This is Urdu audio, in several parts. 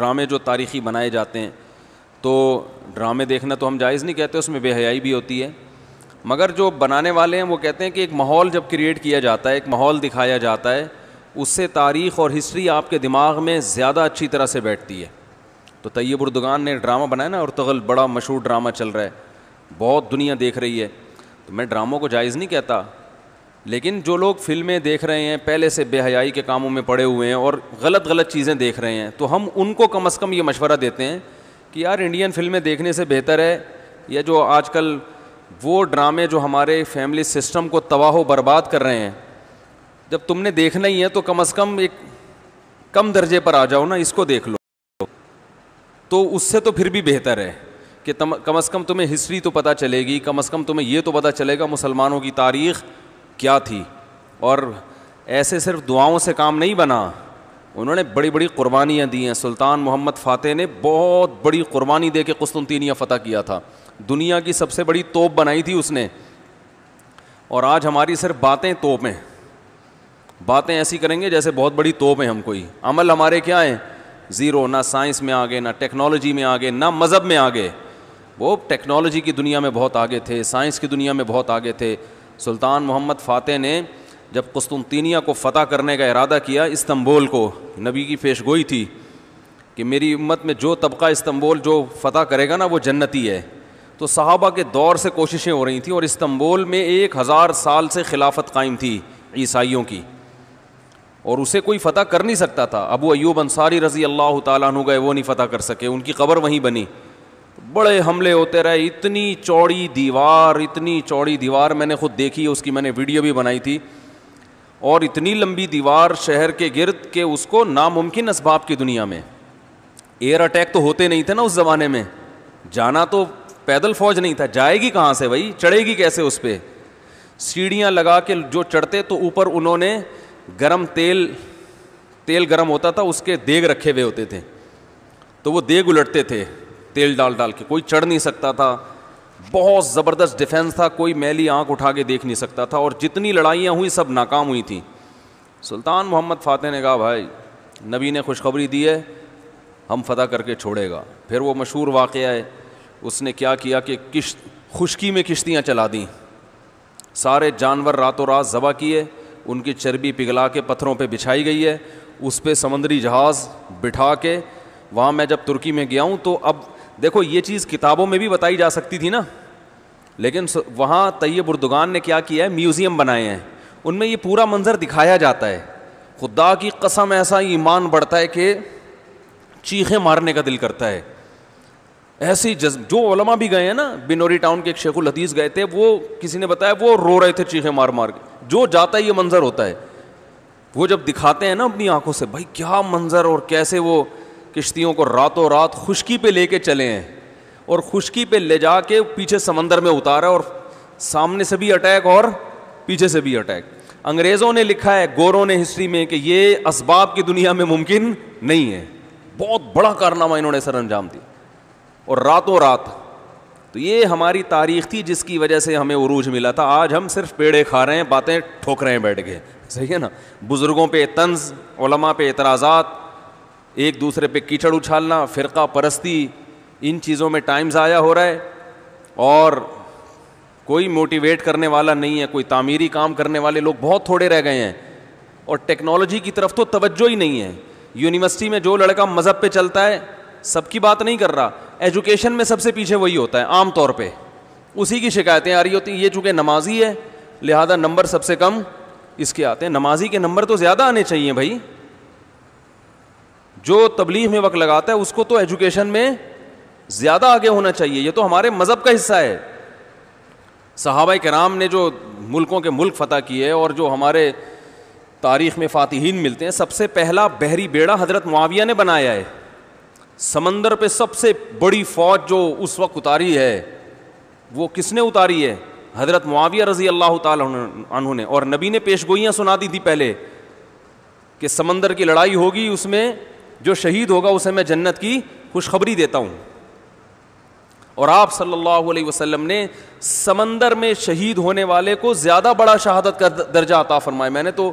ڈرامے جو تاریخی بنائے جاتے ہیں، تو ڈرامے دیکھنا تو ہم جائز نہیں کہتے، اس میں بے حیائی بھی ہوتی ہے، مگر جو بنانے والے ہیں وہ کہتے ہیں کہ ایک ماحول جب کریٹ کیا جاتا ہے، ایک ماحول دکھایا جاتا ہے، اس سے تاریخ اور ہسٹری آپ کے دماغ میں زیادہ اچھی طرح سے بیٹھتی ہے۔ تو طیب اردگان نے ڈرامہ بنایا نا، ارطغرل بڑا مشہور ڈرامہ چل رہا ہے، بہت دنیا دیکھ رہی ہے، تو میں ڈراموں کو جائز نہیں کہتا، لیکن جو لوگ فلمیں دیکھ رہے ہیں پہلے سے بے حیائی کے کاموں میں پڑے ہوئے ہیں اور غلط چیزیں دیکھ رہے ہیں، تو ہم ان کو کم از کم یہ مشورہ دیتے ہیں کہ یار انڈین فلمیں دیکھنے سے بہتر ہے یہ جو آج کل وہ ڈرامے جو ہمارے فیملی سسٹم کو تباہ و برباد کر رہے ہیں، جب تم نے دیکھنا ہی ہے تو کم از کم ایک کم درجے پر آ جاؤ نا، اس کو دیکھ لو، تو اس سے تو پھر بھی بہتر ہے کہ کم از کم تمہیں ہسٹری تو پتہ چلے گی، کم از کم تمہیں یہ تو پتہ چلے گا مسلمانوں کی تاریخ کیا تھی۔ اور ایسے صرف دعاؤں سے کام نہیں بنا، انہوں نے بڑی بڑی قربانیاں دی ہیں۔ سلطان محمد فاتح نے بہت بڑی قربانی دے کے قسطنطینیہ فتح کیا تھا، دنیا کی سب سے بڑی توپ بنائی تھی اس نے، اور آج ہماری صرف باتیں توپ ہیں، باتیں ایسی کریں گے جیسے بہت بڑی توپ ہیں ہم، کوئی عمل ہمارے کیا ہیں زیرو، نہ سائنس میں آگے، نہ ٹیکنالوجی میں آگے، نہ مذہب میں آگے۔ وہ ٹیکنالوجی کی دنیا میں بہت آگے تھے، سائنس کی دنیا میں بہت آگے تھے۔ سلطان محمد فاتح نے جب قسطنطینیہ کو فتح کرنے کا ارادہ کیا، استنبول کو، نبی کی پیش گوئی تھی کہ میری امت میں جو طبقہ استنبول جو فتح کرے گا نا وہ جنتی ہے، تو صحابہ کے دور سے کوششیں ہو رہی تھیں، اور استنبول میں 1000 سال سے خلافت قائم تھی عیسائیوں کی، اور اسے کوئی فتح کر نہیں سکتا تھا۔ ابو ایوب انصاری رضی اللہ تعالیٰ عنہ گئے، وہ نہیں فتح کر سکے، ان کی قبر وہیں بنی، بڑے حملے ہوتے رہے، اتنی چوڑی دیوار میں نے خود دیکھی ہے، اس کی میں نے ویڈیو بھی بنائی تھی، اور اتنی لمبی دیوار شہر کے گرد کہ اس کو ناممکن اسباب کی دنیا میں، ایئر اٹیک تو ہوتے نہیں تھے نا اس زمانے میں، جانا تو پیدل فوج نہیں تھا، جائے گی کہاں سے بھائی، چڑھے گی کیسے اس پہ، سیڑھیاں لگا کے جو چڑھتے تو اوپر انہوں نے گرم تیل گرم ہوتا تھا، اس کے دیگ رکھے ہوئے ہوتے تھے، تو وہ دیگ الٹتے تھے تیل ڈال کے، کوئی چڑھ نہیں سکتا تھا، بہت زبردست ڈیفنس تھا، کوئی میلی آنکھ اٹھا کے دیکھ نہیں سکتا تھا، اور جتنی لڑائیاں ہوئی سب ناکام ہوئی تھیں۔ سلطان محمد فاتح نے کہا بھائی نبی نے خوشخبری دی ہے، ہم فتح کر کے چھوڑے گا۔ پھر وہ مشہور واقعہ ہے، اس نے کیا کیا کہ خشکی میں کشتیاں چلا دیں، سارے جانور راتوں رات ذبح کیے، ان کی چربی پگھلا کے پتھروں پہ بچھائی گئی ہے، اس پہ سمندری جہاز بٹھا کے، وہاں میں جب ترکی میں گیا ہوں تو اب دیکھو یہ چیز کتابوں میں بھی بتائی جا سکتی تھی نا، لیکن وہاں طیب اردگان نے کیا کیا ہے، میوزیم بنائے ہیں، ان میں یہ پورا منظر دکھایا جاتا ہے، خدا کی قسم ایسا ایمان بڑھتا ہے کہ چیخیں مارنے کا دل کرتا ہے، ایسی جو علماء بھی گئے ہیں نا، بنوری ٹاؤن کے ایک شیخ الحدیث گئے تھے، وہ کسی نے بتایا وہ رو رہے تھے چیخیں مار مار کے، جو جاتا ہے یہ منظر ہوتا ہے، وہ جب دکھاتے ہیں نا اپنی آنکھوں سے، بھائی کیا منظر، اور کیسے وہ کشتیوں کو راتوں رات خشکی پہ لے کے چلے ہیں، اور خشکی پہ لے جا کے پیچھے سمندر میں اتارا، اور سامنے سے بھی اٹیک اور پیچھے سے بھی اٹیک۔ انگریزوں نے لکھا ہے، گوروں نے ہسٹری میں، کہ یہ اسباب کی دنیا میں ممکن نہیں ہے، بہت بڑا کارنامہ انہوں نے سر انجام دیا، اور راتوں رات۔ تو یہ ہماری تاریخ تھی جس کی وجہ سے ہمیں عروج ملا تھا، آج ہم صرف پیڑے کھا رہے ہیں، باتیں ٹھوک رہے ہیں بیٹھ کے، صحیح ہے نا، بزرگوں پہ طنز، علماء پہ اعتراضات، ایک دوسرے پہ کیچڑ اچھالنا، فرقہ پرستی، ان چیزوں میں ٹائم ضائع ہو رہا ہے، اور کوئی موٹیویٹ کرنے والا نہیں ہے، کوئی تعمیری کام کرنے والے لوگ بہت تھوڑے رہ گئے ہیں، اور ٹیکنالوجی کی طرف تو توجہ ہی نہیں ہے۔ یونیورسٹی میں جو لڑکا مذہب پہ چلتا ہے، سب کی بات نہیں کر رہا، ایجوکیشن میں سب سے پیچھے وہی ہوتا ہے، عام طور پہ اسی کی شکایتیں آ رہی ہوتی ہیں، یہ چونکہ نمازی ہے لہذا نمبر سب سے کم اس کے آتے ہیں، نمازی کے نمبر تو زیادہ آنے چاہیے بھائی، جو تبلیغ میں وقت لگاتا ہے اس کو تو ایجوکیشن میں زیادہ آگے ہونا چاہیے، یہ تو ہمارے مذہب کا حصہ ہے۔ صحابہ کرام نے جو ملکوں کے ملک فتح کیے، اور جو ہمارے تاریخ میں فاتحین ملتے ہیں، سب سے پہلا بحری بیڑا حضرت معاویہ نے بنایا ہے، سمندر پہ سب سے بڑی فوج جو اس وقت اتاری ہے وہ کس نے اتاری ہے؟ حضرت معاویہ رضی اللہ تعالیٰ عنہ نے، اور نبی نے پیشگوئیاں سنا دی تھی پہلے کہ سمندر کی لڑائی ہوگی، اس میں جو شہید ہوگا اسے میں جنت کی خوشخبری دیتا ہوں، اور آپ صلی اللہ علیہ وسلم نے سمندر میں شہید ہونے والے کو زیادہ بڑا شہادت کا درجہ عطا فرمایا۔ میں نے تو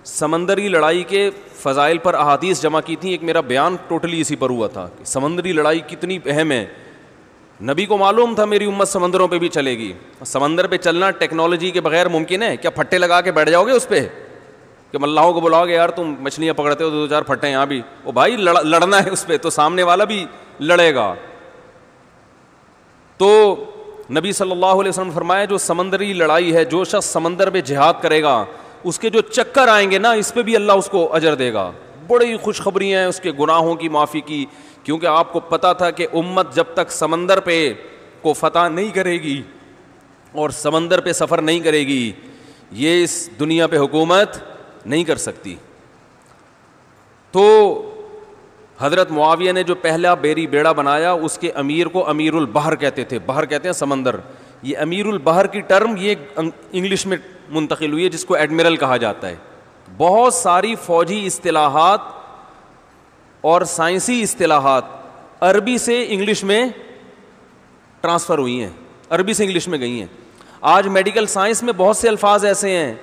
سمندری لڑائی کے فضائل پر احادیث جمع کی تھیں. ایک میرا بیان ٹوٹلی اسی پر ہوا تھا کہ سمندری لڑائی کتنی اہم ہے. نبی کو معلوم تھا میری امت سمندروں پہ بھی چلے گی. سمندر پہ چلنا ٹیکنالوجی کے بغیر ممکن ہے کیا؟ پھٹے لگا کے بیٹھ جاؤ گے اس پہ کہ ملاحوں کو بلاؤ گے یار تم مچھلیاں پکڑتے ہو تو 2-4 پھٹے یہاں بھی, او بھائی لڑنا ہے اس پہ تو سامنے والا بھی لڑے گا. تو نبی صلی اللہ علیہ وسلم نے فرمایا جو سمندری لڑائی ہے, جو شخص سمندر پہ جہاد کرے گا اس کے جو چکر آئیں گے نا اس پہ بھی اللہ اس کو اجر دے گا. بڑی خوشخبری ہیں اس کے گناہوں کی معافی کی, کیونکہ آپ کو پتا تھا کہ امت جب تک سمندر پہ کو فتح نہیں کرے گی اور سمندر پہ سفر نہیں کرے گی یہ اس دنیا پہ حکومت نہیں کر سکتی. تو حضرت معاویہ نے جو پہلا بیڑا بنایا اس کے امیر کو امیر البحر کہتے تھے. بحر کہتے ہیں سمندر. یہ امیر البحر کی ٹرم یہ انگلش میں منتقل ہوئی ہے جس کو ایڈمرل کہا جاتا ہے. بہت ساری فوجی اصطلاحات اور سائنسی اصطلاحات عربی سے انگلش میں ٹرانسفر ہوئی ہیں, عربی سے انگلش میں گئی ہیں. آج میڈیکل سائنس میں بہت سے الفاظ ایسے ہیں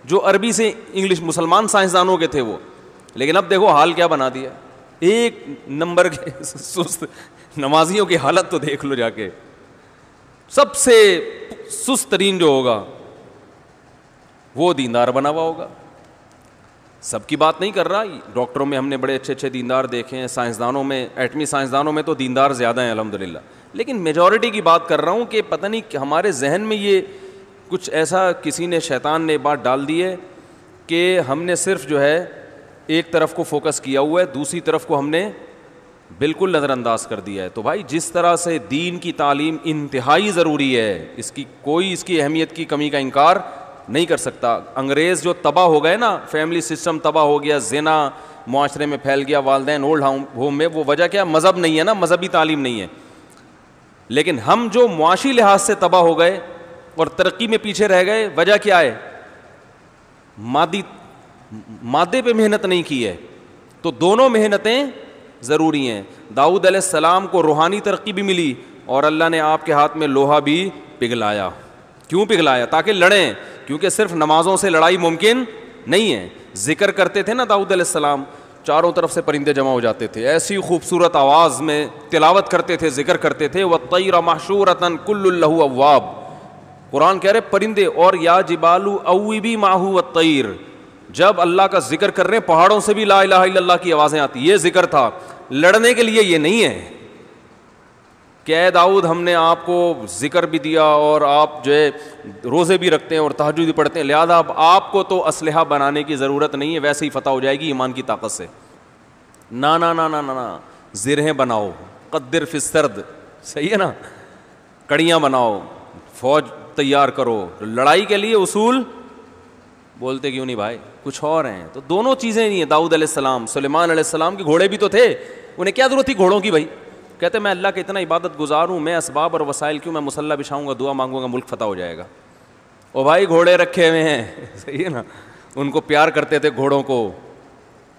جو عربی سے انگلش, مسلمان سائنسدانوں کے تھے وہ, لیکن اب دیکھو حال کیا بنا دیا. ایک نمبر کے سست نمازیوں کی حالت تو دیکھ لو جا کے. سب سے سست ترین جو ہوگا وہ دیندار بنا ہوا ہوگا. سب کی بات نہیں کر رہا, ڈاکٹروں میں ہم نے بڑے اچھے اچھے دیندار دیکھے ہیں, سائنسدانوں میں, ایٹمی سائنسدانوں میں تو دیندار زیادہ ہیں الحمدللہ, لیکن میجورٹی کی بات کر رہا ہوں کہ پتہ نہیں ہمارے ذہن میں یہ کچھ ایسا کسی نے, شیطان نے بات ڈال دی ہے کہ ہم نے صرف جو ہے ایک طرف کو فوکس کیا ہوا ہے, دوسری طرف کو ہم نے بالکل نظر انداز کر دیا ہے. تو بھائی جس طرح سے دین کی تعلیم انتہائی ضروری ہے, اس کی کوئی اس کی اہمیت کی کمی کا انکار نہیں کر سکتا. انگریز جو تباہ ہو گئے نا, فیملی سسٹم تباہ ہو گیا, زنا معاشرے میں پھیل گیا, والدین اولڈ ہوم میں, وہ وجہ کیا؟ مذہب نہیں ہے نا, مذہبی تعلیم نہیں ہے. لیکن ہم جو معاشی لحاظ سے تباہ ہو گئے اور ترقی میں پیچھے رہ گئے, وجہ کیا ہے؟ مادے پہ محنت نہیں کی ہے. تو دونوں محنتیں ضروری ہیں. داؤد علیہ السلام کو روحانی ترقی بھی ملی اور اللہ نے آپ کے ہاتھ میں لوہا بھی پگھلایا. کیوں پگھلایا؟ تاکہ لڑیں, کیونکہ صرف نمازوں سے لڑائی ممکن نہیں ہے. ذکر کرتے تھے نا داؤد علیہ السلام, چاروں طرف سے پرندے جمع ہو جاتے تھے, ایسی خوبصورت آواز میں تلاوت کرتے تھے, ذکر کرتے تھے. وَالطَّيْرَ مَحْشُورَةً كُلٌّ لَهُ أَوَّابٌ, قرآن کہہ رہے پرندے, اور یا جبال اوبی ماہو والطیر. جب اللہ کا ذکر کر رہے ہیں پہاڑوں سے بھی لا الہ الا اللہ کی آوازیں آتی. یہ ذکر تھا, لڑنے کے لیے یہ نہیں ہے کہ اے داؤد ہم نے آپ کو ذکر بھی دیا اور آپ جو ہے روزے بھی رکھتے ہیں اور تہجد بھی پڑھتے ہیں, لہذا اب آپ کو تو اسلحہ بنانے کی ضرورت نہیں ہے, ویسے ہی فتح ہو جائے گی ایمان کی طاقت سے. نا نا نا نا نا, زرہیں بناؤ, قدر فی السرد, صحیح ہے نا, کڑیاں بناؤ, فوج تیار کرو. لڑائی کے لیے اصول بولتے کیوں نہیں بھائی, کچھ اور ہیں. تو دونوں چیزیں نہیں ہیں. داؤد علیہ السلام, سلیمان علیہ السلام کے گھوڑے بھی تو تھے, انہیں کیا ضرورت تھی گھوڑوں کی بھائی؟ کہتے میں اللہ کا اتنا عبادت گزار ہوں, میں اسباب اور وسائل کیوں, میں مصلی بچھاؤں گا, دعا مانگوں گا, ملک فتح ہو جائے گا. او بھائی گھوڑے رکھے ہوئے ہیں, صحیح ہے نا. ان کو پیار کرتے تھے گھوڑوں کو,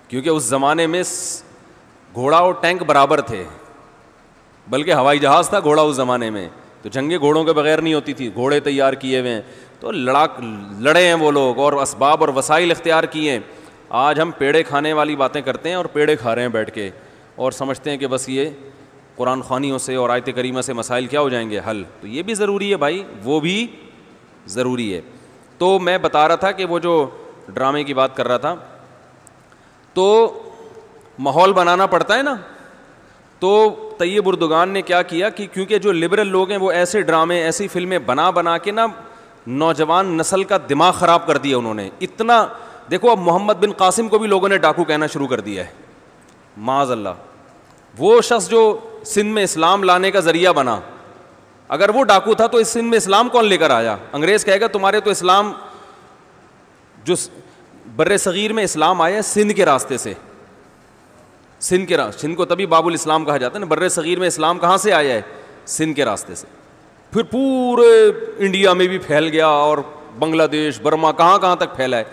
کیونکہ اس زمانے میں گھوڑا اور ٹینک برابر تھے, بلکہ ہوائی جہاز تھا گھوڑا اس زمانے میں. تو جنگیں گھوڑوں کے بغیر نہیں ہوتی تھی, گھوڑے تیار کیے ہوئے ہیں. تو لڑے ہیں وہ لوگ اور اسباب اور وسائل اختیار کیے ہیں. آج ہم پیڑے کھانے والی باتیں کرتے ہیں اور پیڑے کھا رہے ہیں بیٹھ کے, اور سمجھتے ہیں کہ بس یہ قرآن خوانیوں سے اور آیت کریمہ سے مسائل کیا ہو جائیں گے حل. تو یہ بھی ضروری ہے بھائی, وہ بھی ضروری ہے. تو میں بتا رہا تھا کہ وہ جو ڈرامے کی بات کر رہا تھا, تو ماحول بنانا پڑتا ہے نا. تو طیب اردگان نے کیا کیا کہ کیونکہ جو لبرل لوگ ہیں وہ ایسے ڈرامے, ایسی فلمیں بنا کے نا نوجوان نسل کا دماغ خراب کر دیا انہوں نے. اتنا دیکھو, اب محمد بن قاسم کو بھی لوگوں نے ڈاکو کہنا شروع کر دیا ہے, معاذ اللہ. وہ شخص جو سندھ میں اسلام لانے کا ذریعہ بنا, اگر وہ ڈاکو تھا تو اس سندھ میں اسلام کون لے کر آیا؟ انگریز کہے گا تمہارے تو اسلام, جو بر صغیر میں اسلام آیا سندھ کے راستے سے, سندھ کو تبھی باب الاسلام کہا جاتا ہے نا. بر صغیر میں اسلام کہاں سے آیا ہے؟ سندھ کے راستے سے. پھر پورے انڈیا میں بھی پھیل گیا اور بنگلہ دیش, برما, کہاں تک پھیلا ہے.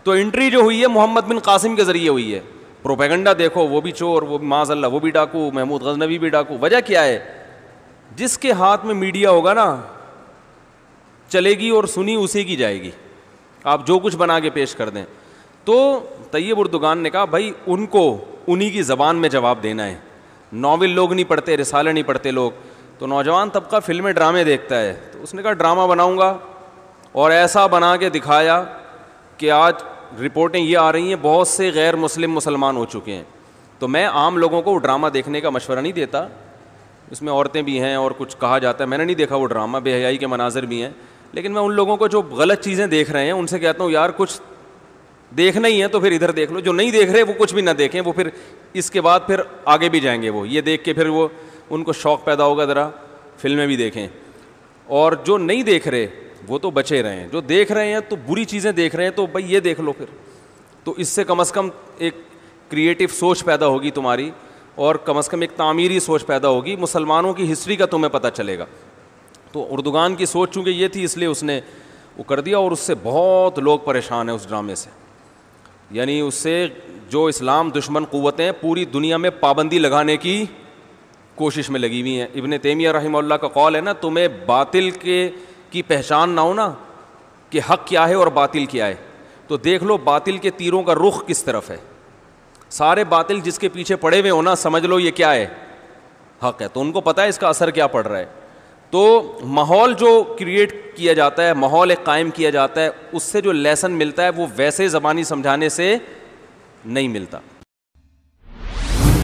تو انٹری جو ہوئی ہے محمد بن قاسم کے ذریعے ہوئی ہے. پروپیگنڈا دیکھو, وہ بھی چور, وہ بھی معاذ اللہ وہ بھی ڈاکو, محمود غزنوی بھی ڈاکو. وجہ کیا ہے؟ جس کے ہاتھ میں میڈیا ہوگا نا چلے گی اور سنی اسی کی جائے گی, آپ جو کچھ بنا کے پیش کر دیں. تو طیب اردگان نے کہا بھائی ان کو انہی کی زبان میں جواب دینا ہے, ناول لوگ نہیں پڑھتے, رسالے نہیں پڑھتے لوگ. تو نوجوان طبقہ فلمیں ڈرامے دیکھتا ہے, تو اس نے کہا ڈرامہ بناؤں گا, اور ایسا بنا کے دکھایا کہ آج رپورٹیں یہ آ رہی ہیں بہت سے غیر مسلم مسلمان ہو چکے ہیں. تو میں عام لوگوں کو وہ ڈرامہ دیکھنے کا مشورہ نہیں دیتا, اس میں عورتیں بھی ہیں اور کچھ کہا جاتا ہے, میں نے نہیں دیکھا وہ ڈرامہ, بے حیائی کے مناظر بھی ہیں, لیکن میں ان لوگوں کو جو غلط چیزیں دیکھ رہے ہیں ان سے کہتا ہوں یار کچھ دیکھنا ہی ہے تو پھر ادھر دیکھ لو, جو نہیں دیکھ رہے وہ کچھ بھی نہ دیکھیں, وہ پھر اس کے بعد پھر آگے بھی جائیں گے, وہ یہ دیکھ کے پھر وہ ان کو شوق پیدا ہوگا ذرا فلمیں بھی دیکھیں. اور جو نہیں دیکھ رہے وہ تو بچے رہے ہیں, جو دیکھ رہے ہیں تو بری چیزیں دیکھ رہے ہیں تو بھائی یہ دیکھ لو پھر, تو اس سے کم از کم ایک کریٹو سوچ پیدا ہوگی تمہاری, اور کم از کم ایک تعمیری سوچ پیدا ہوگی, مسلمانوں کی ہسٹری کا تمہیں پتہ چلے گا. تو اردگان کی سوچ چونکہ یہ تھی اس لیے اس نے وہ کر دیا, اور اس سے بہت لوگ پریشان ہیں اس ڈرامے سے. یعنی اس سے جو اسلام دشمن قوتیں پوری دنیا میں پابندی لگانے کی کوشش میں لگی ہوئی ہیں. ابن تیمیہ رحمہ اللہ کا قول ہے نا, تمہیں باطل کی پہچان نہ ہو نا کہ حق کیا ہے اور باطل کیا ہے, تو دیکھ لو باطل کے تیروں کا رخ کس طرف ہے. سارے باطل جس کے پیچھے پڑے ہوئے ہو نا, سمجھ لو یہ کیا ہے, حق ہے, تو ان کو پتہ ہے اس کا اثر کیا پڑ رہا ہے. تو ماحول جو کریٹ کیا جاتا ہے, ماحول ایک قائم کیا جاتا ہے, اس سے جو لیسن ملتا ہے وہ ویسے زبانی سمجھانے سے نہیں ملتا.